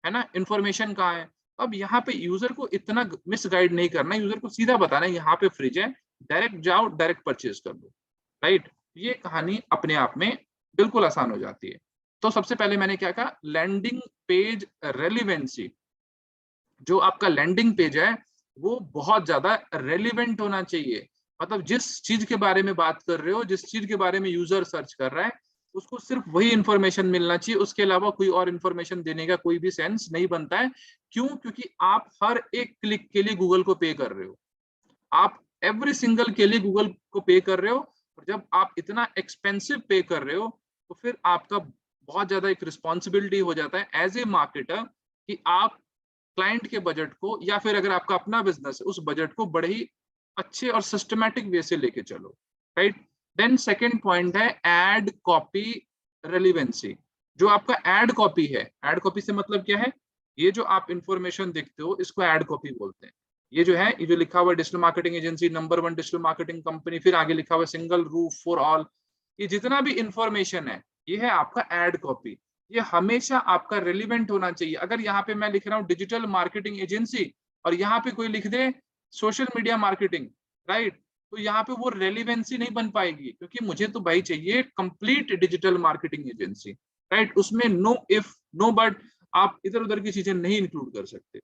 A: है ना, इन्फॉर्मेशन कहाँ है। अब यहाँ पे यूजर को इतना मिसगाइड नहीं करना, यूजर को सीधा बताना है यहाँ पे फ्रिज है, डायरेक्ट जाओ, डायरेक्ट परचेज कर लो, राइट। ये कहानी अपने आप में बिल्कुल आसान हो जाती है। तो सबसे पहले मैंने क्या कहा, लैंडिंग पेज रेलिवेंसी। जो आपका लैंडिंग पेज है वो बहुत ज्यादा रेलिवेंट होना चाहिए। मतलब जिस चीज के बारे में बात कर रहे हो, जिस चीज के बारे में यूजर सर्च कर रहा है, उसको सिर्फ वही इंफॉर्मेशन मिलना चाहिए, उसके अलावा कोई और इंफॉर्मेशन देने का कोई भी सेंस नहीं बनता है। क्यों? क्योंकि आप हर एक क्लिक के लिए गूगल को पे कर रहे हो, आप एवरी सिंगल के लिए गूगल को पे कर रहे हो। और जब आप इतना एक्सपेंसिव पे कर रहे हो तो फिर आपका बहुत ज्यादा एक रिस्पॉन्सिबिलिटी हो जाता है एज ए मार्केटर कि आप क्लाइंट के बजट को, या फिर अगर आपका अपना बिजनेस है उस बजट को बड़े ही अच्छे और सिस्टमैटिक वे से लेके चलो, राइट। देन सेकेंड पॉइंट है एड कॉपी रेलिवेंसी। जो आपका एड कॉपी है, एड कॉपी से मतलब क्या है? ये जो आप इंफॉर्मेशन देखते हो इसको एड कॉपी बोलते हैं। ये जो है, ये जो लिखा हुआ है digital marketing agency, number 1 digital marketing company, फिर आगे लिखा हुआ है सिंगल रूफ फॉर ऑल, ये जितना भी इंफॉर्मेशन है ये है आपका एड कॉपी। ये हमेशा आपका रेलिवेंट होना चाहिए। अगर यहाँ पे मैं लिख रहा हूँ डिजिटल मार्केटिंग एजेंसी और यहाँ पे कोई लिख दे सोशल मीडिया मार्केटिंग, राइट, तो यहाँ पे वो रेलिवेंसी नहीं बन पाएगी, क्योंकि मुझे तो भाई चाहिए complete digital marketing agency, right. उसमें नो इफ नो बट, आप इधर उधर की चीजें नहीं इंक्लूड कर सकते,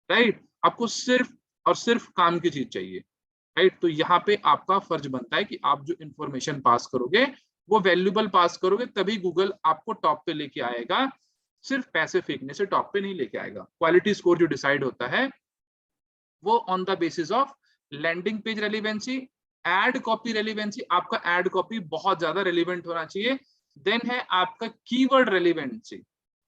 A: राइट। आपको सिर्फ और सिर्फ काम की चीज चाहिए, राइट। तो यहाँ पे आपका फर्ज बनता है कि आप जो इंफॉर्मेशन पास करोगे वो वैल्यूबल पास करोगे, तभी गूगल आपको टॉप पे लेके आएगा। सिर्फ पैसे फेंकने से टॉप पे नहीं लेके आएगा। क्वालिटी स्कोर जो डिसाइड होता है वो on the basis of landing page relevancy, ad copy relevancy. आपका एड कॉपी बहुत ज्यादा रेलिवेंट होना चाहिए। देन है आपका कीवर्ड रेलिवेंसी,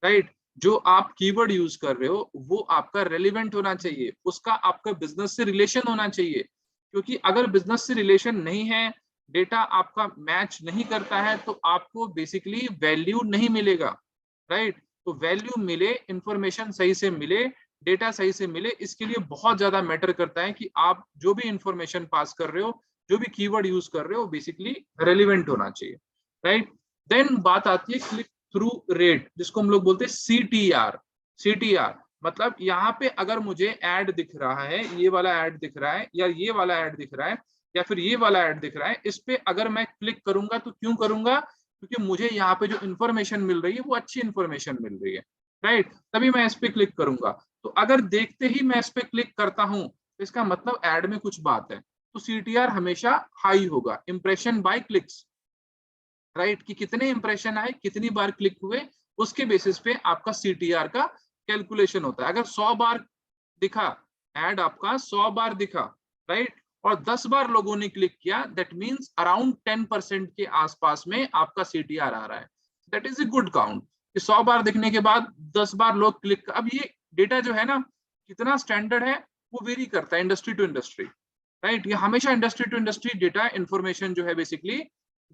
A: राइट। जो आप कीवर्ड यूज कर रहे हो वो आपका रेलिवेंट होना चाहिए, उसका आपका बिजनेस से रिलेशन होना चाहिए। क्योंकि अगर बिजनेस से रिलेशन नहीं है, डेटा आपका मैच नहीं करता है, तो आपको बेसिकली वैल्यू नहीं मिलेगा, राइट। तो वैल्यू मिले, इंफॉर्मेशन सही से मिले, डेटा सही से मिले, इसके लिए बहुत ज्यादा मैटर करता है कि आप जो भी इंफॉर्मेशन पास कर रहे हो, जो भी कीवर्ड यूज कर रहे हो, बेसिकली रेलिवेंट होना चाहिए, राइट। देन बात आती है क्लिक थ्रू रेट, जिसको हम लोग बोलते हैं CTR। CTR मतलब यहाँ पे अगर मुझे ऐड दिख रहा है, ये वाला ऐड दिख रहा है, या ये वाला ऐड दिख रहा है, या फिर ये वाला ऐड दिख रहा है, इस पे अगर मैं क्लिक करूंगा तो क्यों करूंगा? क्योंकि मुझे यहाँ पे जो इन्फॉर्मेशन मिल रही है वो अच्छी इन्फॉर्मेशन मिल रही है, राइट, तभी मैं इस पे क्लिक करूंगा। तो अगर देखते ही मैं इस पे क्लिक करता हूं तो इसका मतलब ऐड में कुछ बात है। तो CTR हमेशा हाई होगा, इंप्रेशन बाय क्लिक्स, राइट, कि कितने इंप्रेशन आए, कितनी बार क्लिक हुए, उसके बेसिस पे आपका CTR का कैलकुलेशन होता है। अगर 100 बार दिखा ऐड, आपका 100 बार दिखा, राइट, और 10 बार लोगों ने क्लिक किया, दैट मींस अराउंड 10% के आसपास में आपका CTR आ रहा है। That is a good count कि 100 बार दिखने के बाद 10 बार लोग क्लिक। अब ये डेटा जो है ना, कितना स्टैंडर्ड है वो वेरी करता है इंडस्ट्री टू इंडस्ट्री, राइट। ये हमेशा industry to industry data information जो है बेसिकली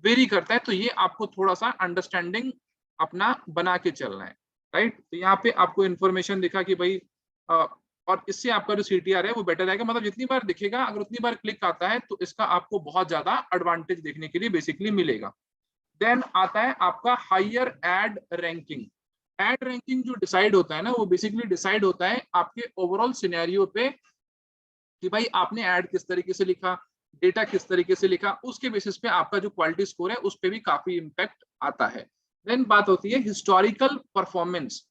A: वेरी करता है। तो ये आपको थोड़ा सा अंडरस्टैंडिंग अपना बना के चलना है, राइट। तो यहाँ पे आपको इंफॉर्मेशन दिखा कि भाई और इससे आपका जो CTR है वो बेटर रहेगा। मतलब जितनी बार दिखेगा, अगर उतनी बार क्लिक आता है तो इसका आपको बहुत ज्यादा एडवांटेज देखने के लिए बेसिकली मिलेगा। देन आता है आपका higher ad ranking. Ad ranking जो डिसाइड होता है ना, वो बेसिकली डिसाइड होता है आपके ओवरऑल सिनेरियो पे कि भाई आपने ऐड किस तरीके से लिखा, डेटा किस तरीके से लिखा, उसके बेसिस पे आपका जो क्वालिटी स्कोर है उस पर भी काफी इम्पैक्ट आता है। देन बात होती है हिस्टोरिकल परफॉर्मेंस।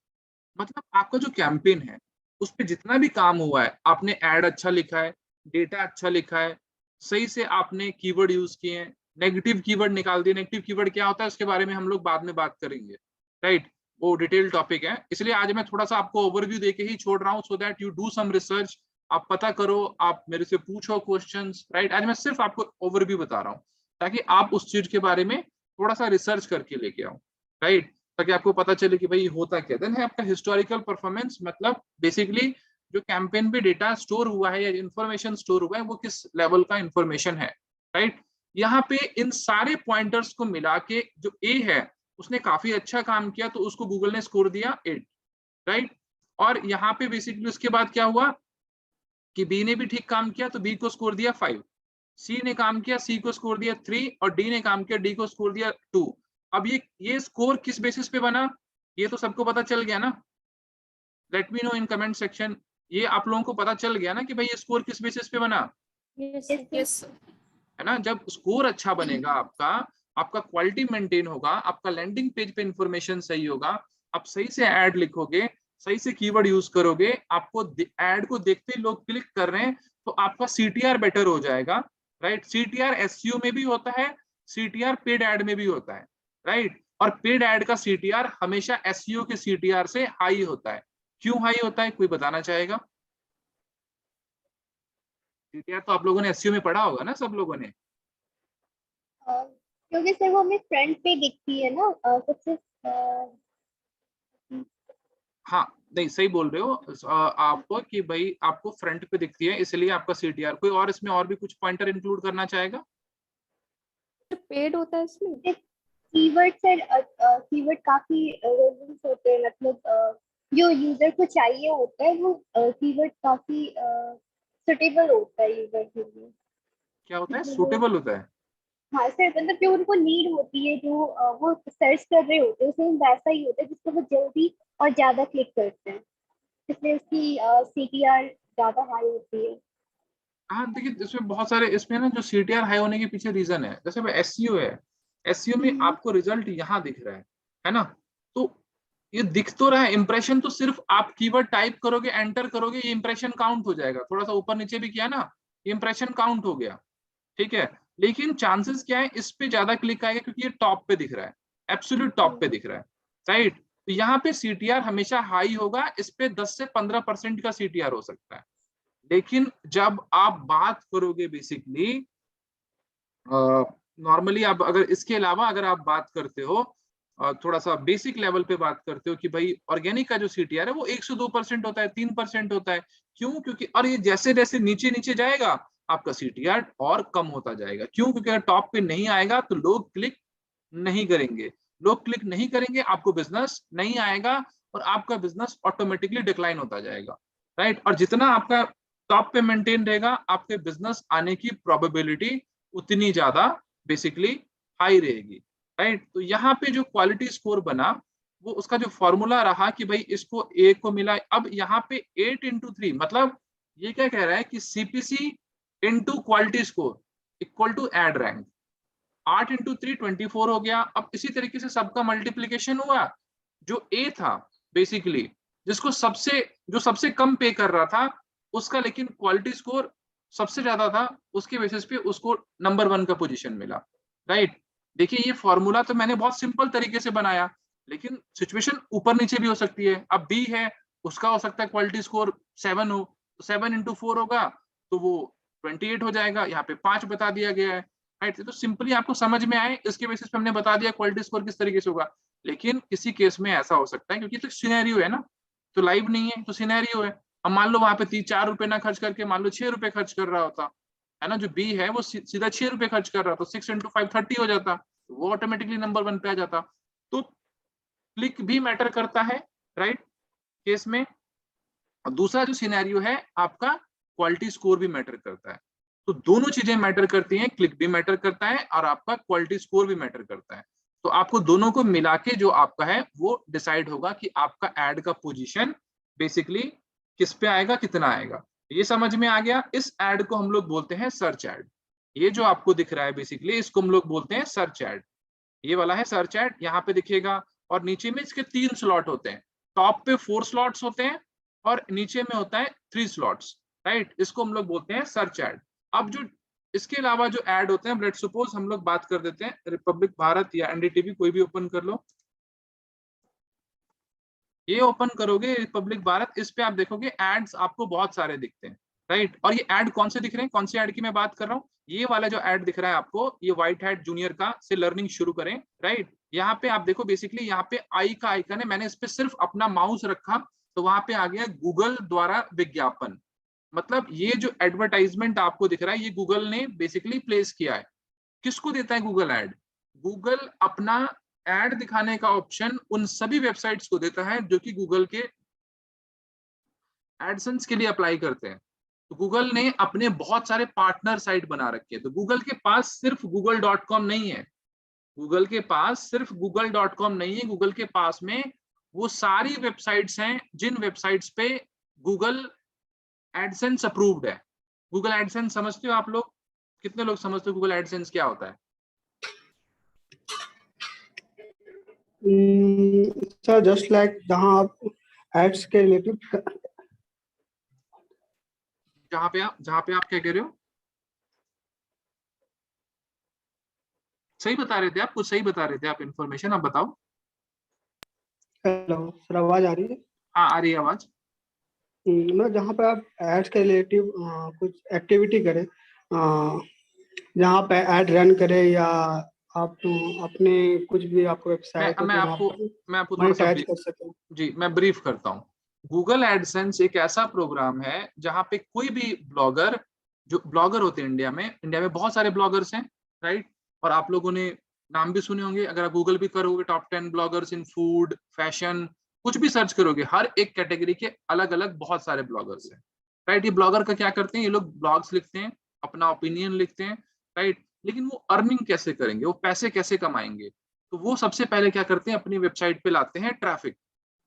A: मतलब आपका जो कैंपेन है उस पर जितना भी काम हुआ है, आपने ऐड अच्छा लिखा है, डेटा अच्छा लिखा है, सही से आपने कीवर्ड यूज किए हैं, नेगेटिव कीवर्ड निकाल दिए। नेगेटिव कीवर्ड क्या होता है उसके बारे में हम लोग बाद में बात करेंगे, राइट, वो डिटेल टॉपिक है। इसलिए आज मैं थोड़ा सा आपको ओवरव्यू देके ही छोड़ रहा हूँ, so that you do some research, आप पता करो, आप मेरे से पूछो क्वेश्चंस, राइट। आज मैं सिर्फ आपको ओवरव्यू बता रहा हूँ ताकि आप उस चीज के बारे में थोड़ा सा रिसर्च करके लेके आओ, राइट, ताकि आपको पता चले कि भाई होता क्या। देन है आपका हिस्टोरिकल परफॉर्मेंस, मतलब बेसिकली जो कैंपेन पे डेटा स्टोर हुआ है या इंफॉर्मेशन स्टोर हुआ है वो किस लेवल का इंफॉर्मेशन है, राइट। यहाँ पे इन सारे पॉइंटर्स को मिला के जो ए है उसने काफी अच्छा काम किया तो उसको गूगल ने स्कोर दिया 8, राइट। और यहाँ पे बेसिकली उसके बाद क्या हुआ कि बी ने भी ठीक काम किया तो बी को स्कोर दिया 5, सी ने काम किया, सी को स्कोर दिया 3, और डी ने काम किया, डी को स्कोर दिया 2। अब ये स्कोर किस बेसिस पे बना, ये तो सबको पता चल गया ना। Let me know in comment section, ये आप लोगों को पता चल गया ना कि भाई ये स्कोर किस बेसिस पे बना,
B: यस
A: है ना। जब स्कोर अच्छा बनेगा आपका, आपका क्वालिटी मेंटेन होगा, आपका लैंडिंग पेज पे इंफॉर्मेशन सही होगा, आप सही से ऐड लिखोगे, सही से कीवर्ड यूज करोगे, आपको ऐड को देखते ही लोग क्लिक कर रहे हैं तो आपका CTR बेटर हो जाएगा, राइट। CTR SEO में भी होता है, CTR पेड ऐड में भी होता है, राइट। और पेड ऐड का सीटीआर हमेशा एसईओ के सीटीआर से हाई होता है। क्यों हाई होता है, कोई बताना चाहेगा? सीटीआर तो आप लोगों ने एसईओ में पढ़ा होगा ना सब लोगों ने।
D: क्योंकि सर वो हमें फ्रंट पे दिखती है ना, कुछ
A: हाँ नहीं सही बोल रहे हो आपको कि भाई आपको फ्रंट पे दिखती है इसलिए आपका सीटीआर। कोई और इसमें और भी कुछ पॉइंटर इंक्लूड करना चाहेगा?
E: पेड होता है इसमें।
D: कीवर्ड सर, कीवर्ड काफी रेलेवेंट होते हैं, मतलब जो यूजर को चाहिए होता है वो कीवर्ड काफी सुटेबल होता है यूजर के लिए।
A: क्या होता है,
D: मतलब
A: सूटेबल होता है?
D: हाँ सर, मतलब जो उनको नीड होती है, जो वो सर्च कर रहे होते हैं, सेम वैसा ही होता है जिसको वो जल्दी और ज्यादा क्लिक करते हैं, इसलिए उसकी सीटीआर ज्यादा हाई होती है।
A: हाँ देखिए इसमें बहुत सारे, इसमें ना जो सीटीआर हाई होने के पीछे रीजन है, जैसे एसईओ है, एसईओ में आपको रिजल्ट यहाँ दिख रहा है ना, तो ये दिख तो रहा है, इंप्रेशन तो सिर्फ आप कीवर्ड टाइप करोगे, एंटर करोगे, ये इंप्रेशन काउंट हो जाएगा। थोड़ा सा ऊपर नीचे भी किया ना, ये इंप्रेशन काउंट हो गया, ठीक है। लेकिन चांसेस क्या है, इस पे ज्यादा क्लिक आएगा क्योंकि ये टॉप पे दिख रहा है, एब्सोल्यूट टॉप पे दिख रहा है, राइट। तो यहाँ पे सीटीआर हमेशा हाई होगा, इस पे 10 से 15% का सीटीआर हो सकता है। लेकिन जब आप बात करोगे बेसिकली नॉर्मली, आप अगर इसके अलावा अगर आप बात करते हो थोड़ा सा बेसिक लेवल पे बात करते हो कि भाई ऑर्गेनिक का जो सीटीआर है वो 102% होता है, 3% होता है। क्यों? क्योंकि और ये जैसे जैसे नीचे नीचे जाएगा आपका सीटीआर और कम होता जाएगा। क्यों? क्योंकि अगर टॉप पे नहीं आएगा तो लोग क्लिक नहीं करेंगे, लोग क्लिक नहीं करेंगे, आपको बिजनेस नहीं आएगा और आपका बिजनेस ऑटोमेटिकली डिक्लाइन होता जाएगा, राइट। और जितना आपका टॉप पे मेंटेन रहेगा, आपके बिजनेस आने की प्रोबेबिलिटी उतनी ज्यादा बेसिकली हाई रहेगी, राइट। तो यहाँ पे जो क्वालिटी स्कोर बना, वो उसका जो फॉर्मूला रहा कि भाई इसको ए को मिला, अब यहाँ पे 8x3, मतलब ये क्या कह रहा है कि CPC into quality score equal to ad rank. 8x3 24 हो गया। अब इसी तरीके से सबका मल्टीप्लीकेशन हुआ, जो ए था बेसिकली, जिसको जो सबसे कम पे कर रहा था उसका लेकिन क्वालिटी स्कोर सबसे ज्यादा था, उसके बेसिस पे उसको नंबर 1 का पोजीशन मिला, राइट। देखिए ये फॉर्मूला तो मैंने बहुत सिंपल तरीके से बनाया, लेकिन सिचुएशन ऊपर नीचे भी हो सकती है। अब बी है, उसका हो सकता है क्वालिटी स्कोर 7 हो, 7x4 होगा तो वो 28 हो जाएगा। यहाँ पे 5 बता दिया गया है, राइट। तो सिंपली आपको समझ में आए इसके बेसिस पे हमने बता दिया क्वालिटी स्कोर किस तरीके से होगा। लेकिन किसी केस में ऐसा हो सकता है, क्योंकि तो सिनेरियो है ना, तो लाइव नहीं है तो सिनेरियो है। अब मान लो वहां पे 4 रुपए ना खर्च करके मान लो 6 रुपए खर्च कर रहा होता है ना, जो बी है वो सीधा 6 रुपए खर्च कर रहा था, 6x5 30 हो जाता, वो ऑटोमेटिकली नंबर 1 पे आ जाता। तो क्लिक भी मैटर करता है, राइट, केस में। और दूसरा जो सिनेरियो है आपका क्वालिटी स्कोर भी मैटर करता है। तो दोनों चीजें मैटर करती हैं, क्लिक भी मैटर करता है और आपका क्वालिटी स्कोर भी मैटर करता है। तो आपको दोनों को मिला के जो आपका है वो डिसाइड होगा कि आपका एड का पोजीशन बेसिकली किस पे आएगा, कितना आएगा। ये समझ में आ गया। इस एड को हम लोग बोलते हैं सर्च एड। ये जो आपको दिख रहा है बेसिकली इसको हम लोग बोलते हैं सर्च एड। ये वाला है सर्च एड, यहाँ पे दिखेगा। और नीचे में इसके 3 स्लॉट होते हैं, टॉप पे 4 स्लॉट्स होते हैं और नीचे में होता है 3 स्लॉट्स, राइट। इसको हम लोग बोलते हैं सर्च एड। अब जो इसके अलावा जो ऐड होते हैं, लेट सपोज हम लोग बात कर देते हैं रिपब्लिक भारत या एनडीटीवी, कोई भी ओपन कर लो। ये ओपन करोगे रिपब्लिक भारत, इस पे आप देखोगे एड्स आपको बहुत सारे दिखते हैं, राइट। और ये ऐड कौन से दिख रहे हैं, कौन से ऐड की मैं बात कर रहा हूँ, ये वाला जो ऐड दिख रहा है आपको, ये व्हाइट हैट जूनियर का से लर्निंग शुरू करें, राइट। यहाँ पे आप देखो बेसिकली यहाँ पे आई का आइकन है, मैंने इस पे सिर्फ अपना माउस रखा तो वहां पे आ गया गूगल द्वारा विज्ञापन। मतलब ये जो एडवर्टाइजमेंट आपको दिख रहा है ये गूगल ने बेसिकली प्लेस किया है। किसको देता है गूगल ऐड? गूगल अपना ऐड दिखाने का ऑप्शन उन सभी वेबसाइट्स को देता है जो कि गूगल के एडसेंस के लिए अप्लाई करते हैं। तो गूगल ने अपने बहुत सारे पार्टनर साइट बना रखे हैं। तो गूगल के पास सिर्फ google.com नहीं है, गूगल के पास सिर्फ google.com नहीं है, गूगल के पास में वो सारी वेबसाइट्स हैं जिन वेबसाइट्स पे गूगल एडसेंस अप्रूव्ड है। गूगल एडसेंस समझते हो आप लोग? कितने लोग समझते हो गूगल एडसेंस क्या होता है?
F: सर जस्ट लाइक जहाँ आप एड्स के रिलेटेड,
A: जहाँ पे आप क्या कह रहे हो? सही बता रहे थे आप, कुछ सही बता रहे थे आप, इन्फॉर्मेशन आप बताओ।
F: हेलो सर, आवाज आ रही है?
A: हाँ आ रही है आवाज।
F: मतलब जहाँ पे आप एड्स के रिलेटिव कुछ एक्टिविटी करें, जहाँ पे ऐड रन करें, या आप अपने कुछ भी आपको
A: मैं
F: वेबसाइट हो
A: मैं
F: तो वहाँ
A: आपको
F: पर
A: मैं आपको थोड़ा सा
F: मोनेटाइज कर सकें।
A: जी मैं ब्रीफ करता हूँ। गूगल एडसेंस एक ऐसा प्रोग्राम है जहाँ पे कोई भी ब्लॉगर, जो ब्लॉगर होते हैं इंडिया में बहुत सारे ब्लॉगर्स हैं, राइट। और आप लोगों ने नाम भी सुने होंगे, अगर आप गूगल भी करोगे टॉप 10 ब्लॉगर्स इन फूड फैशन, कुछ भी सर्च करोगे, हर एक कैटेगरी के अलग अलग बहुत सारे ब्लॉगर्स हैं, राइट। ये ब्लॉगर का क्या करते हैं, ये लोग ब्लॉग्स लिखते हैं, अपना ओपिनियन लिखते हैं, राइट। लेकिन वो अर्निंग कैसे करेंगे, वो पैसे कैसे कमाएंगे, तो वो सबसे पहले क्या करते हैं, अपनी वेबसाइट पे लाते हैं ट्रैफिक,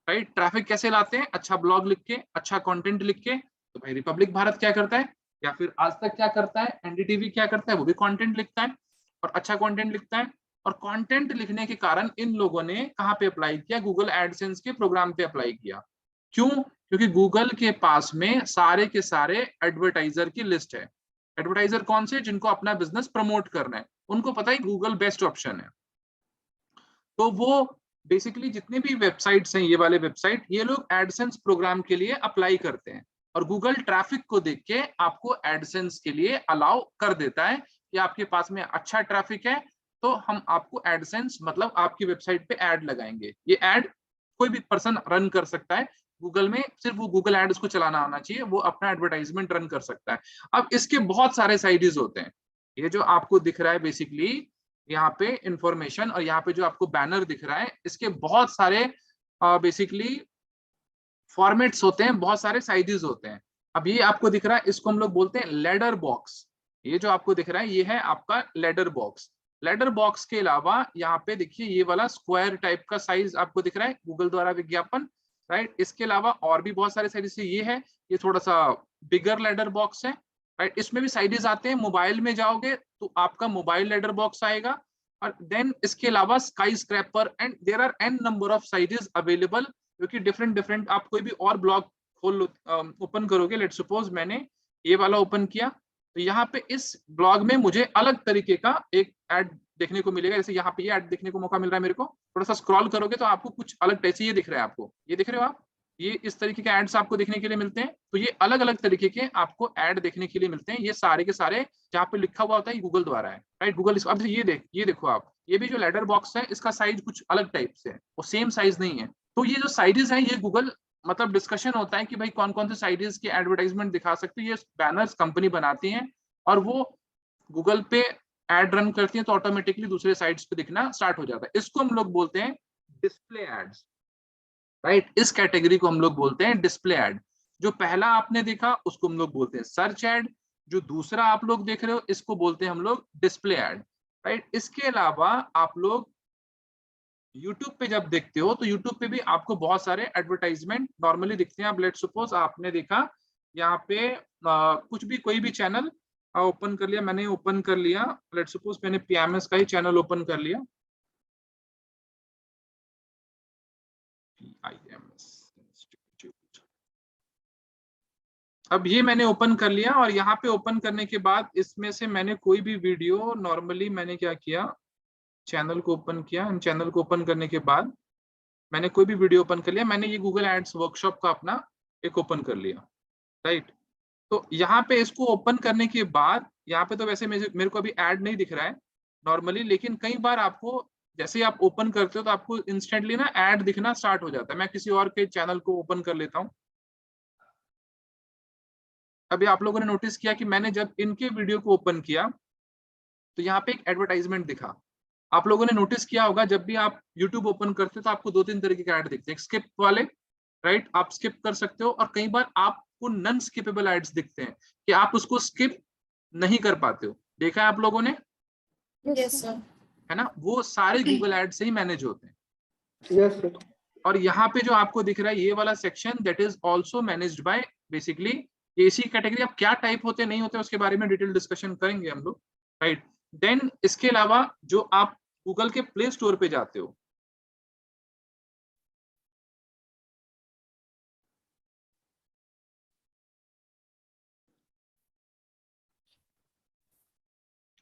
A: राइट। ट्रैफिक कैसे लाते हैं, अच्छा ब्लॉग लिख के, अच्छा कंटेंट लिख के। तो भाई रिपब्लिक भारत क्या करता है, या फिर आज तक क्या करता है, एनडीटीवी क्या करता है, वो भी कंटेंट लिखता है और अच्छा कंटेंट लिखता है। और कंटेंट लिखने के कारण इन लोगों ने कहाँ पे अप्लाई किया, गूगल एडसेंस के प्रोग्राम पे अप्लाई किया। क्यों, क्योंकि गूगल के पास में सारे के सारे एडवर्टाइजर की लिस्ट है। एडवर्टाइजर कौन से, जिनको अपना बिजनेस प्रमोट करना है, उनको पता है गूगल बेस्ट ऑप्शन है। तो वो बेसिकली जितने भी वेबसाइट्स हैं, ये वाले वेबसाइट, ये लोग एडसेंस प्रोग्राम के लिए अप्लाई करते हैं और गूगल ट्रैफिक को देख के आपको एडसेंस के लिए अलाउ कर देता है कि आपके पास में अच्छा ट्रैफिक है तो हम आपको एडसेंस मतलब आपकी वेबसाइट पे ऐड लगाएंगे। ये ऐड कोई भी पर्सन रन कर सकता है गूगल में, सिर्फ वो गूगल एड्स को चलाना आना चाहिए, वो अपना एडवर्टाइजमेंट रन कर सकता है। अब इसके बहुत सारे साइड्स होते हैं, ये जो आपको दिख रहा है बेसिकली यहाँ पे इंफॉर्मेशन, और यहाँ पे जो आपको बैनर दिख रहा है, इसके बहुत सारे बेसिकली फॉर्मेट्स होते हैं, बहुत सारे साइजेस होते हैं। अब ये आपको दिख रहा है, इसको हम लोग बोलते हैं लेडर बॉक्स। ये जो आपको दिख रहा है ये है आपका लेडर बॉक्स। लेडर बॉक्स के अलावा यहाँ पे देखिए ये वाला स्क्वायर टाइप का साइज आपको दिख रहा है, गूगल द्वारा विज्ञापन, राइट। इसके अलावा और भी बहुत सारे साइज, ये है, ये थोड़ा सा बिगर लेडर बॉक्स है, राइट। इसमें भी साइजेस आते हैं, मोबाइल में जाओगे तो आपका मोबाइल लेडर बॉक्स आएगा। और देन इसके अलावा skyscraper, and there are an number of sizes available, क्योंकि डिफरेंट डिफरेंट आप कोई भी और ब्लॉग खोल ओपन करोगे, लेट सपोज मैंने ये वाला ओपन किया, तो यहाँ पे इस ब्लॉग में मुझे अलग तरीके का एक ऐड देखने को मिलेगा। जैसे यहाँ पे ये ऐड देखने को मौका मिल रहा है मेरे को, थोड़ा सा स्क्रॉल करोगे तो आपको कुछ अलग टाइप से ये दिख रहा है, आपको ये दिख रहे हो आप, ये इस तरीके के एड्स आपको देखने के लिए मिलते हैं। तो ये अलग अलग तरीके के आपको ऐड देखने के लिए मिलते हैं, ये सारे के सारे जहाँ पे लिखा हुआ होता है गूगल द्वारा है, राइट। गूगल अब ये देखो आप, ये भी जो लेडर बॉक्स है इसका साइज कुछ अलग टाइप से है, वो सेम साइज नहीं है। तो ये जो साइजेस हैं ये गूगल मतलब डिस्कशन होता है कि भाई कौन कौन से साइजेस के एडवर्टाइजमेंट दिखा सकते हैं, ये बैनर्स कंपनी बनाती है और वो गूगल पे एड रन करती है तो ऑटोमेटिकली दूसरे साइट्स पे दिखना स्टार्ट हो जाता है। इसको हम लोग बोलते हैं डिस्प्ले एड्स, राइट। इस कैटेगरी को हम लोग बोलते हैं डिस्प्ले एड। जो पहला आपने देखा उसको हम लोग बोलते हैं सर्च एड, जो दूसरा आप लोग देख रहे हो इसको बोलते हैं हम लोग डिस्प्ले एड, राइट। इसके अलावा आप लोग YouTube पे जब देखते हो तो YouTube पे भी आपको बहुत सारे एडवर्टाइजमेंट नॉर्मली दिखते हैं। अब लेट सपोज आपने देखा यहाँ पे कुछ भी कोई भी चैनल ओपन कर लिया, मैंने ओपन कर लिया, लेट सपोज मैंने PMS का ही चैनल ओपन कर लिया, PIMS इंस्टीट्यूट। अब ये मैंने ओपन कर लिया और यहाँ पे ओपन करने के बाद इसमें से मैंने कोई भी वीडियो, नॉर्मली मैंने क्या किया, चैनल को ओपन किया, चैनल को ओपन करने के बाद मैंने कोई भी वीडियो ओपन कर लिया, मैंने ये गूगल एड्स वर्कशॉप का अपना एक ओपन कर लिया, राइट। तो यहाँ पे इसको ओपन करने के बाद यहाँ पे तो वैसे मेरे को अभी ऐड नहीं दिख रहा है नॉर्मली, लेकिन कई बार आपको जैसे ही आप ओपन करते हो तो आपको इंस्टेंटली ना ऐड दिखना स्टार्ट हो जाता है। मैं किसी और के चैनल को ओपन कर लेता हूँ। अभी आप लोगों ने नोटिस किया कि मैंने जब इनके वीडियो को ओपन किया तो यहाँ पे एक एडवर्टाइजमेंट दिखा। आप लोगों ने नोटिस किया होगा जब भी आप YouTube ओपन करते हो तो आपको 2-3 तरीके के ऐड दिखते हैं, स्किप वाले, राइट, आप स्किप कर सकते हो, और कई बार आपको नॉन स्किपेबल एड्स दिखते हैं कि आप उसको स्किप नहीं कर पाते हो। देखा है आप लोगों ने,
B: यस सर।
A: है ना, वो सारे गूगल एड से ही मैनेज होते हैं।
F: Yes sir.
A: और यहाँ पे जो आपको दिख रहा है ये वाला section, that is also managed by basically AC category. अब क्या टाइप होते नहीं होते उसके बारे में डिटेल डिस्कशन करेंगे हम लोग, राइट। देन इसके अलावा जो आप गूगल के प्ले स्टोर पे जाते हो,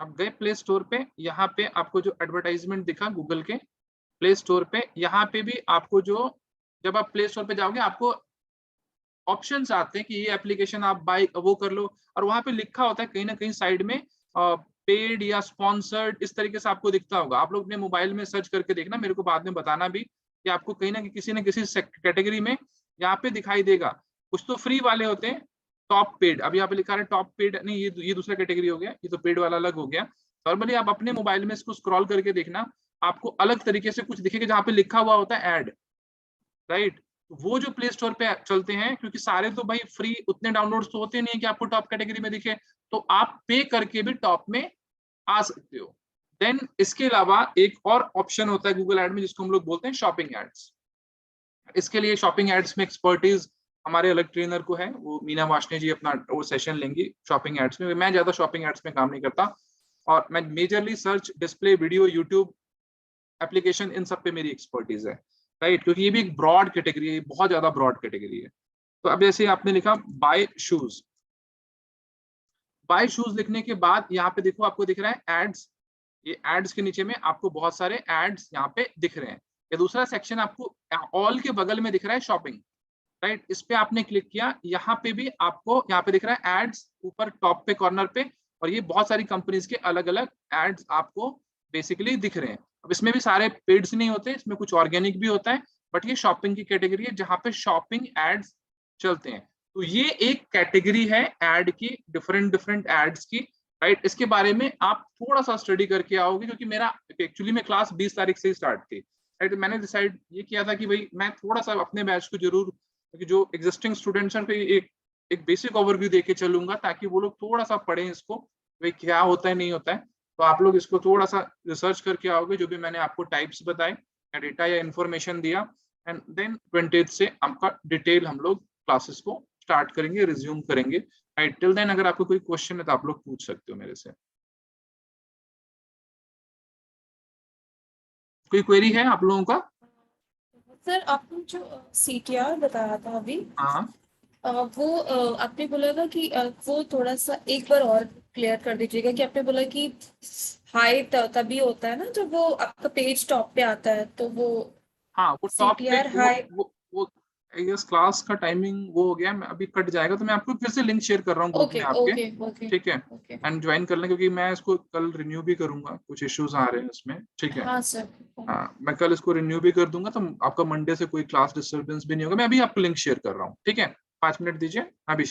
A: आप गए प्ले स्टोर पे, यहाँ पे आपको जो एडवर्टाइजमेंट दिखा गूगल के प्ले स्टोर पे, यहाँ पे भी आपको जो, जब आप प्ले स्टोर पे जाओगे आपको ऑप्शंस आते हैं कि ये एप्लीकेशन आप बाय वो कर लो, और वहां पे लिखा होता है कहीं ना कहीं साइड में पेड या स्पॉन्सर्ड, इस तरीके से आपको दिखता होगा। आप लोग अपने मोबाइल में सर्च करके देखना, मेरे को बाद में बताना भी कि आपको कहीं ना किसी न किसी कैटेगरी में यहाँ पे दिखाई देगा। कुछ तो फ्री वाले होते हैं, टॉप पेड, अभी यहाँ पे लिखा है टॉप पेड नहीं, ये दूसरा कैटेगरी हो गया, ये तो पेड वाला अलग हो गया। नॉर्मली आप अपने मोबाइल में इसको स्क्रॉल करके देखना, आपको अलग तरीके से कुछ दिखेगा जहाँ पे लिखा हुआ होता है एड, राइट। वो जो प्ले स्टोर पे चलते हैं, क्योंकि सारे तो भाई फ्री उतने डाउनलोड्स तो होते नहीं है कि आपको टॉप कैटेगरी में दिखे, तो आप पे करके भी टॉप में आ सकते हो। देन इसके अलावा एक और ऑप्शन होता है गूगल एड में, जिसको हम लोग बोलते हैं शॉपिंग एड्स। इसके लिए शॉपिंग एड्स में एक्सपर्टीज हमारे अलग ट्रेनर को है, वो मीना वाशने जी अपना वो सेशन लेंगी शॉपिंग एड्स में। मैं ज्यादा शॉपिंग एड्स में काम नहीं करता, और मैं majorly search, display, video, YouTube application, इन सब पे मेरी एक्सपर्टीज है, राइट। क्योंकि ये भी एक ब्रॉड कैटेगरी है, बहुत ज्यादा ब्रॉड कैटेगरी है। तो अब जैसे आपने लिखा बाय शूज, बाय शूज लिखने के बाद यहाँ पे देखो आपको दिख रहा है एड्स, ये एड्स के नीचे में आपको बहुत सारे एड्स यहाँ पे दिख रहे हैं। ये दूसरा सेक्शन आपको ऑल के बगल में दिख रहा है शॉपिंग, राइट। इस पे आपने क्लिक किया, यहाँ पे भी आपको यहाँ पे दिख रहा है एड्स ऊपर टॉप पे कॉर्नर पे, और ये बहुत सारी कंपनीज के अलग अलग एड्स आपको बेसिकली दिख रहे हैं। अब इसमें भी सारे पेड्स नहीं होते, इसमें कुछ ऑर्गेनिक भी होता है, बट ये शॉपिंग की कैटेगरी है जहाँ पे शॉपिंग एड्स चलते हैं। तो ये एक कैटेगरी है एड की, डिफरेंट डिफरेंट एड्स की, राइट। इसके बारे में आप थोड़ा सा स्टडी करके आओगे, क्योंकि मेरा एक्चुअली में क्लास 20 तारीख से ही स्टार्ट थी, राइट। मैंने डिसाइड ये किया था कि भाई मैं थोड़ा सा अपने बैच को जरूर, क्योंकि जो एग्जिस्टिंग स्टूडेंट्स हैं एक बेसिक ओवरव्यू देके चलूंगा, ताकि वो लोग थोड़ा सा पढ़ें इसको, भाई क्या होता है नहीं होता है। तो आप लोग इसको थोड़ा सा रिसर्च करके आओगे, जो भी मैंने आपको टाइप्स बताए या डेटा या इन्फॉर्मेशन दिया, एंड देन 20 से आपका डिटेल हम लोग क्लासेस को स्टार्ट करेंगे, रिज्यूम करेंगे, राइट। टिल देन अगर आपको कोई क्वेश्चन है तो आप लोग पूछ सकते हो मेरे से। कोई क्वेरी है आप लोगों का?
B: सर आपने जो CTR बताया था अभी,
A: हाँ,
B: वो आपने बोला था कि वो थोड़ा सा एक बार और क्लियर कर दीजिएगा कि आपने बोला कि हाई तभी होता है ना जब वो आपका पेज टॉप पे आता है, तो वो
A: हाँ वो टॉप पे
B: CTR हाई।
A: वो इस क्लास का टाइमिंग वो हो गया, मैं अभी कट जाएगा, तो मैं आपको फिर से लिंक शेयर कर रहा हूँ ग्रुप में आपके,
B: ओके
A: ठीक है। एंड ज्वाइन कर लें, क्योंकि मैं इसको कल रिन्यू भी करूंगा, कुछ इश्यूज आ रहे हैं इसमें, ठीक है।
B: हाँ सर।
A: हाँ मैं कल इसको रिन्यू भी कर दूंगा, तो आपका मंडे से कोई क्लास डिस्टर्बेंस भी नहीं होगा। मैं अभी आपको लिंक शेयर कर रहा हूँ, ठीक है। 5 मिनट दीजिए, अभी